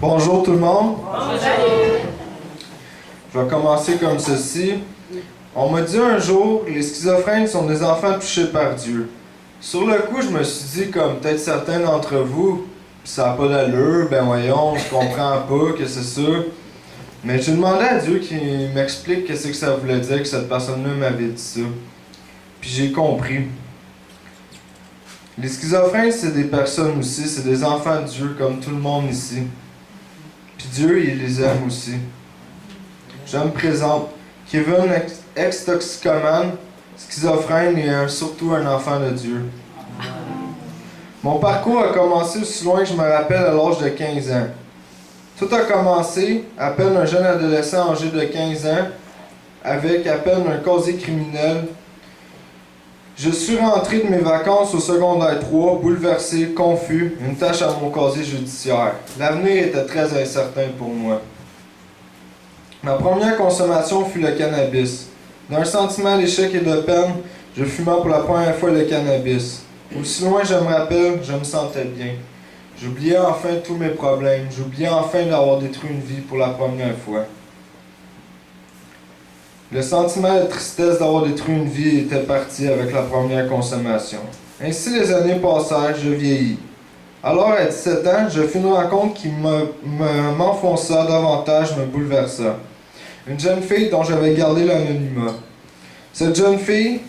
Bonjour tout le monde. Je vais commencer comme ceci. On m'a dit un jour, les schizophrènes sont des enfants touchés par Dieu. Sur le coup, je me suis dit, comme peut-être certains d'entre vous, ça n'a pas d'allure, ben voyons, je comprends pas que c'est ça. Mais j'ai demandé à Dieu qu'il m'explique qu'est-ce que ça voulait dire que cette personne-là m'avait dit ça. Puis j'ai compris. Les schizophrènes, c'est des personnes aussi, c'est des enfants de Dieu comme tout le monde ici. Puis Dieu, il les aime aussi. Je me présente. Kevin, ex-toxicomane, schizophrène et surtout un enfant de Dieu. Mon parcours a commencé aussi loin que je me rappelle à l'âge de 15 ans. Tout a commencé à peine un jeune adolescent âgé de 15 ans avec à peine un casier criminel. Je suis rentré de mes vacances au secondaire 3, bouleversé, confus, une tâche à mon casier judiciaire. L'avenir était très incertain pour moi. Ma première consommation fut le cannabis. D'un sentiment d'échec et de peine, je fumais pour la première fois le cannabis. Aussi loin je me rappelle, je me sentais bien. J'oubliais enfin tous mes problèmes. J'oubliais enfin d'avoir détruit une vie pour la première fois. Le sentiment de tristesse d'avoir détruit une vie était parti avec la première consommation. Ainsi les années passèrent, je vieillis. Alors à 17 ans, je fis une rencontre qui m'enfonça davantage, me bouleversa. Une jeune fille dont j'avais gardé l'anonymat. Cette jeune fille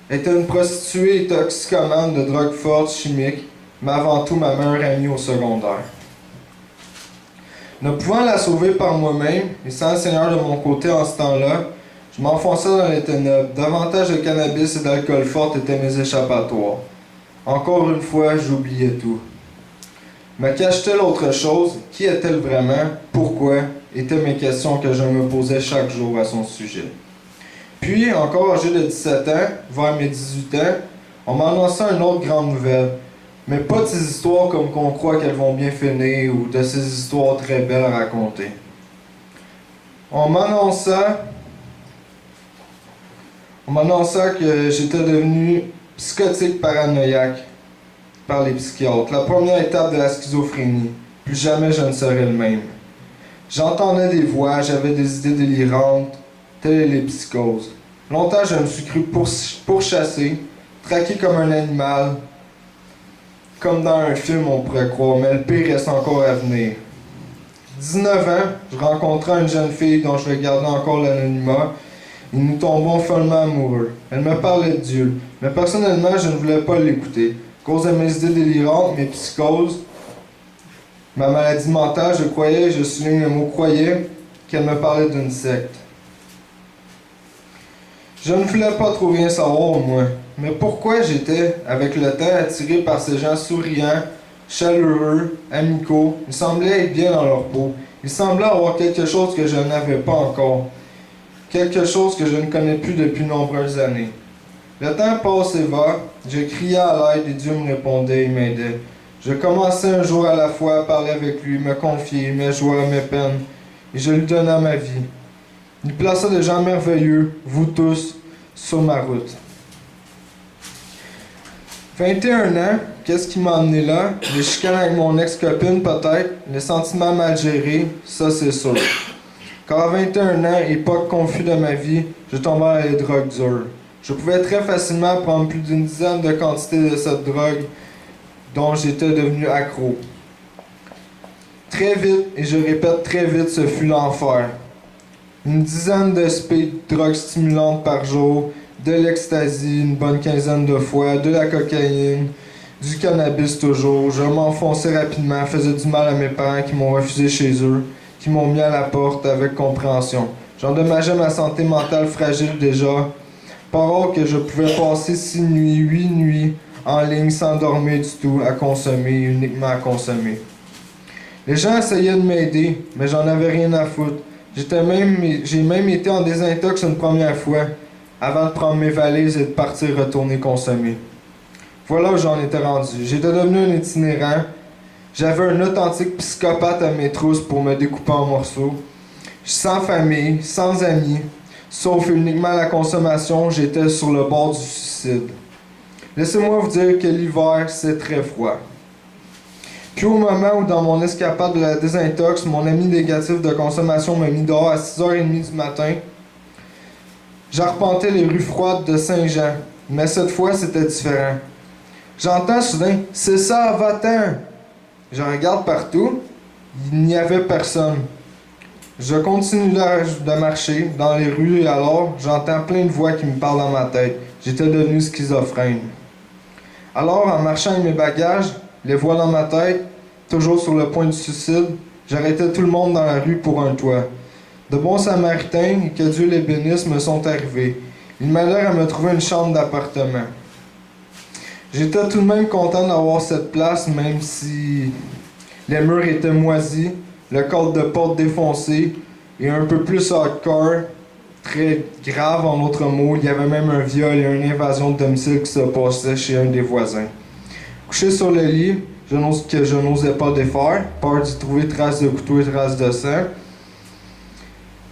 était une prostituée et toxicomane de drogues fortes, chimiques, mais avant tout ma meilleure amie au secondaire. Ne pouvant la sauver par moi-même, et sans le Seigneur de mon côté en ce temps-là, je m'enfonçais dans les ténèbres. Davantage de cannabis et d'alcool fort étaient mes échappatoires. Encore une fois, j'oubliais tout. Me cache-t-elle autre chose? Qui est-elle vraiment? Pourquoi? Étaient mes questions que je me posais chaque jour à son sujet. Puis, encore âgé de 17 ans, vers mes 18 ans, on m'annonça une autre grande nouvelle. Mais pas de ces histoires comme qu'on croit qu'elles vont bien finir ou de ces histoires très belles à raconter. On m'annonça que j'étais devenu psychotique paranoïaque par les psychiatres. La première étape de la schizophrénie. Plus jamais je ne serai le même. J'entendais des voix, j'avais des idées délirantes, telles les psychoses. Longtemps je me suis cru pourchassé, traqué comme un animal, comme dans un film on pourrait croire, mais le pire reste encore à venir. 19 ans, je rencontrai une jeune fille dont je vais garder encore l'anonymat, et nous tombons follement amoureux. Elle me parlait de Dieu, mais personnellement je ne voulais pas l'écouter. À cause de mes idées délirantes, mes psychoses, ma maladie mentale, je souligne le mot croyais, qu'elle me parlait d'une secte. Je ne voulais pas trop rien savoir, moi. Mais pourquoi j'étais, avec le temps, attiré par ces gens souriants, chaleureux, amicaux? Ils semblaient être bien dans leur peau. Ils semblaient avoir quelque chose que je n'avais pas encore. Quelque chose que je ne connais plus depuis nombreuses années. Le temps passe et va. Je criais à l'aide et Dieu me répondait et m'aidait. Je commençais un jour à la fois à parler avec lui, me confier, mes joies, mes peines, et je lui donnais ma vie. Il plaça des gens merveilleux, vous tous, sur ma route. 21 ans, qu'est-ce qui m'a amené là? Les chicanes avec mon ex-copine peut-être, les sentiments mal gérés, ça c'est sûr. Car à 21 ans, époque confuse de ma vie, je tombais dans les drogues dures. Je pouvais très facilement prendre plus d'une dizaine de quantités de cette drogue dont j'étais devenu accro. Très vite, et je répète très vite, ce fut l'enfer. Une dizaine de speed drogues stimulantes par jour, de l'ecstasy une bonne quinzaine de fois, de la cocaïne, du cannabis toujours. Je m'enfonçais rapidement, faisais du mal à mes parents qui m'ont refusé chez eux, qui m'ont mis à la porte avec compréhension. J'endommageais ma santé mentale fragile déjà. Pas rare que je pouvais passer 6 nuits, 8 nuits en ligne sans dormir du tout, à consommer, uniquement à consommer. Les gens essayaient de m'aider, mais j'en avais rien à foutre. J'ai même été en désintox une première fois, avant de prendre mes valises et de partir retourner consommer. Voilà où j'en étais rendu. J'étais devenu un itinérant. J'avais un authentique psychopathe à mes trousses pour me découper en morceaux. Sans famille, sans amis, sauf uniquement la consommation, j'étais sur le bord du suicide. Laissez-moi vous dire que l'hiver, c'est très froid. Puis au moment où dans mon escapade de la désintox, mon ami négatif de consommation m'a mis dehors à 6h30 du matin, j'arpentais les rues froides de Saint-Jean. Mais cette fois, c'était différent. J'entends soudain « C'est ça, va-t'en !» Je regarde partout. Il n'y avait personne. Je continue de marcher dans les rues et alors, j'entends plein de voix qui me parlent dans ma tête. J'étais devenu schizophrène. Alors, en marchant avec mes bagages, les voix dans ma tête, toujours sur le point du suicide, j'arrêtais tout le monde dans la rue pour un toit. De bons samaritains, et que Dieu les bénisse, me sont arrivés. Ils m'aidèrent à me trouver une chambre d'appartement. J'étais tout de même content d'avoir cette place, même si les murs étaient moisis, le cadre de porte défoncé, et un peu plus hardcore, très grave en d'autres mots, il y avait même un viol et une invasion de domicile qui se passait chez un des voisins. Couché sur le lit, que je n'osais pas défaire, peur d'y trouver traces de couteau et traces de sang,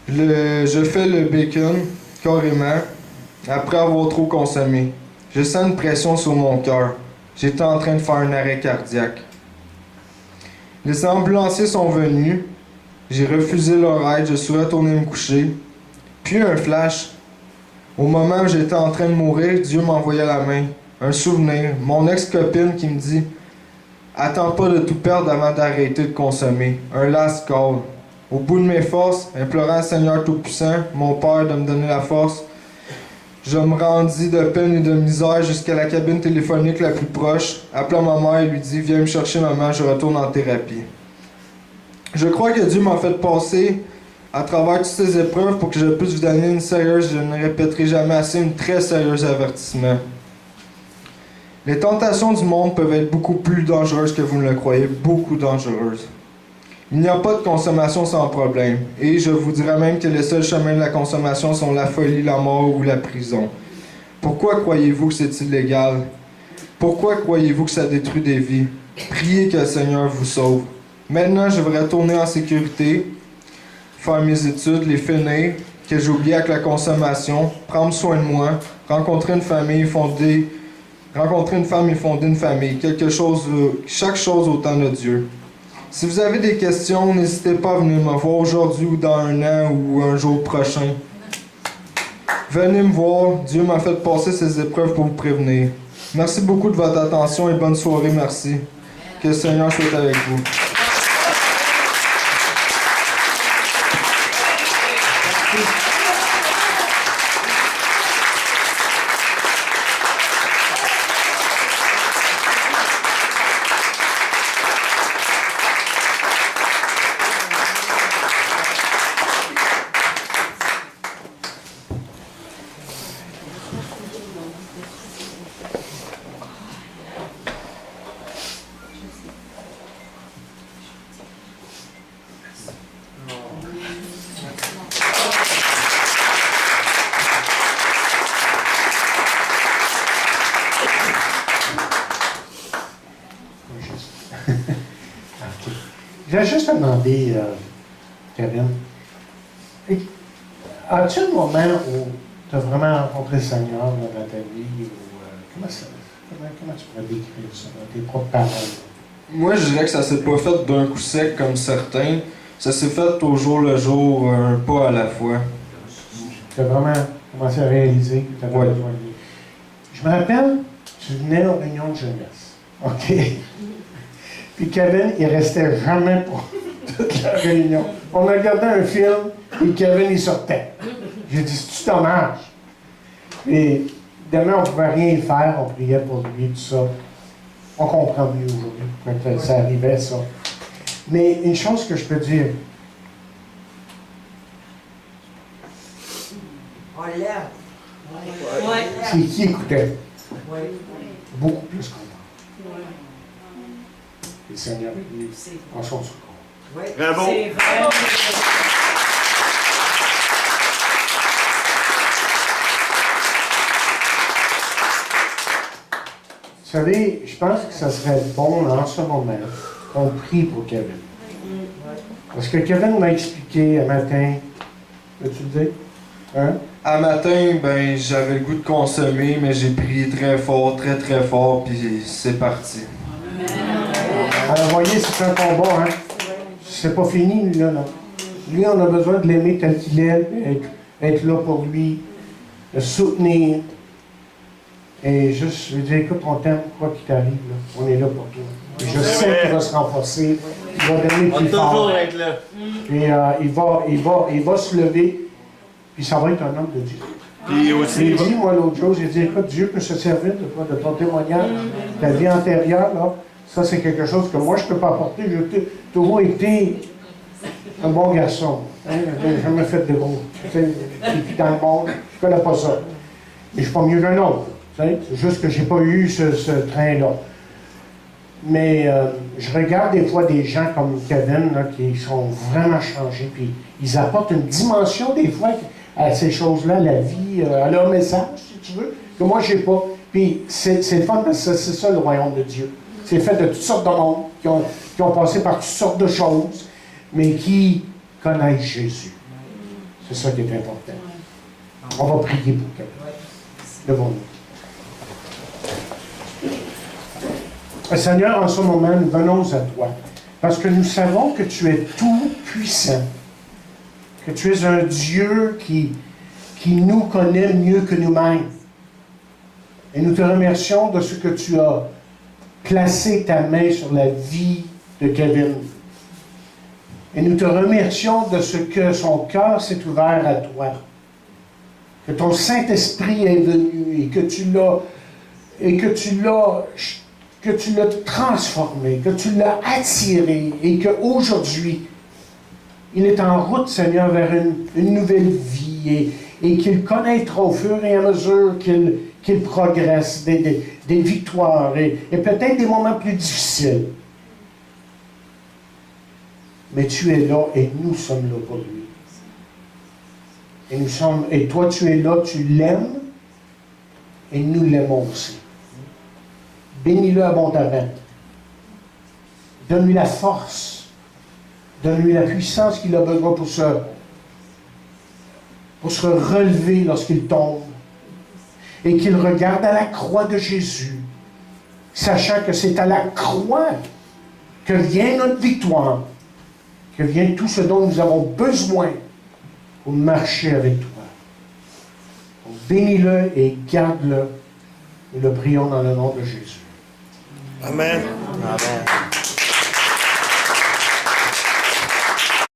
je fais le bacon, carrément, après avoir trop consommé. Je sens une pression sur mon cœur. J'étais en train de faire un arrêt cardiaque. Les ambulanciers sont venus. J'ai refusé leur aide. Je suis retourné me coucher. Puis un flash. Au moment où j'étais en train de mourir, Dieu m'envoyait la main. Un souvenir. Mon ex-copine qui me dit « Attends pas de tout perdre avant d'arrêter de consommer. Un last call. » Au bout de mes forces, implorant le Seigneur Tout-Puissant, mon Père, de me donner la force, je me rendis de peine et de misère jusqu'à la cabine téléphonique la plus proche, appelant ma mère et lui dit « Viens me chercher maman, je retourne en thérapie. » Je crois que Dieu m'a fait passer à travers toutes ces épreuves pour que je puisse vous donner une sérieuse, je ne répéterai jamais assez, une très sérieuse avertissement. Les tentations du monde peuvent être beaucoup plus dangereuses que vous ne le croyez, beaucoup dangereuses. Il n'y a pas de consommation sans problème, et je vous dirais même que les seuls chemins de la consommation sont la folie, la mort ou la prison. Pourquoi croyez-vous que c'est illégal? Pourquoi croyez-vous que ça détruit des vies? Priez que le Seigneur vous sauve. Maintenant, je vais retourner en sécurité, faire mes études, les finir, que j'ai oublié avec la consommation, prendre soin de moi, rencontrer une femme et fonder une famille, chaque chose au temps de Dieu. Si vous avez des questions, n'hésitez pas à venir me voir aujourd'hui ou dans un an ou un jour prochain. Venez me voir, Dieu m'a fait passer ces épreuves pour vous prévenir. Merci beaucoup de votre attention et bonne soirée, merci. Que le Seigneur soit avec vous. Je vais juste te demander, Kevin, as-tu un moment où tu as vraiment rencontré le Seigneur dans ta vie? Comment tu pourrais décrire ça dans tes propres paroles? Moi, je dirais que ça s'est pas fait d'un coup sec comme certains. Ça s'est fait au jour le jour, un pas à la fois. Tu as vraiment commencé à réaliser que tu avais besoin de lui. Je me rappelle, tu venais aux réunions de jeunesse. OK? Puis Kevin, il restait jamais pour toute la réunion. On a regardé un film, et Kevin, il sortait. J'ai dit, c'est-tu dommage? Et demain, on ne pouvait rien y faire, on priait pour lui, tout ça. On comprend mieux aujourd'hui pourquoi ça arrivait, ça. Mais une chose que je peux dire, c'est qui écoutait. Beaucoup plus qu'on parle. Le Seigneur est venu en son secours. Bravo! C'est vrai. Vous savez, je pense que ça serait bon en ce moment qu'on prie pour Kevin. Parce que Kevin m'a expliqué un matin, peux-tu le dire? Hein? À matin, ben, j'avais le goût de consommer, mais j'ai prié très fort, très très fort, puis c'est parti. Alors, vous voyez, c'est un combat, hein. C'est pas fini, lui, là, non. Lui, on a besoin de l'aimer tel qu'il est, être là pour lui, le soutenir. Et juste, je lui dire, écoute, on t'aime, quoi qu'il t'arrive, là, on est là pour toi. Et je sais qu'il va se renforcer, il va donner plus fort. toujours être là. Et il va se lever, puis ça va être un homme de Dieu. Puis aussi, J'ai dit, moi, l'autre jour, j'ai dit, écoute, Dieu peut se servir de toi, de ton témoignage, ta vie antérieure, là. Ça, c'est quelque chose que moi, je ne peux pas apporter. J'ai toujours été un bon garçon. Hein? Je n'ai jamais fait de gros. Tu sais, puis dans le monde, je ne connais pas ça. Mais je ne suis pas mieux qu'un autre. Tu sais? C'est juste que je n'ai pas eu ce train-là. Mais je regarde des fois des gens comme Kevin là, qui sont vraiment changés. Puis ils apportent une dimension des fois à ces choses-là, la vie, à leur message, si tu veux, que moi, je n'ai pas. Puis c'est le fun parce que c'est ça le royaume de Dieu. C'est fait de toutes sortes de monde qui ont passé par toutes sortes de choses, mais qui connaissent Jésus. C'est ça qui est important. On va prier pour quelqu'un. Devons-nous. Seigneur, en ce moment, nous venons à toi, parce que nous savons que tu es tout puissant, que tu es un Dieu qui nous connaît mieux que nous-mêmes. Et nous te remercions de ce que tu as placé ta main sur la vie de Kevin. Et nous te remercions de ce que son cœur s'est ouvert à toi. Que ton Saint-Esprit est venu et que tu l'as transformé, que tu l'as attiré et qu'aujourd'hui, il est en route, Seigneur, vers une nouvelle vie et qu'il connaîtra au fur et à mesure qu'il progresse des victoires et peut-être des moments plus difficiles. Mais tu es là et nous sommes là pour lui. Et toi, tu es là, tu l'aimes et nous l'aimons aussi. Bénis-le abondamment. Donne-lui la force. Donne-lui la puissance qu'il a besoin pour se relever lorsqu'il tombe. Et qu'il regarde à la croix de Jésus, sachant que c'est à la croix que vient notre victoire, que vient tout ce dont nous avons besoin pour marcher avec toi. Donc, bénis-le et garde-le. Nous le prions dans le nom de Jésus. Amen. Amen.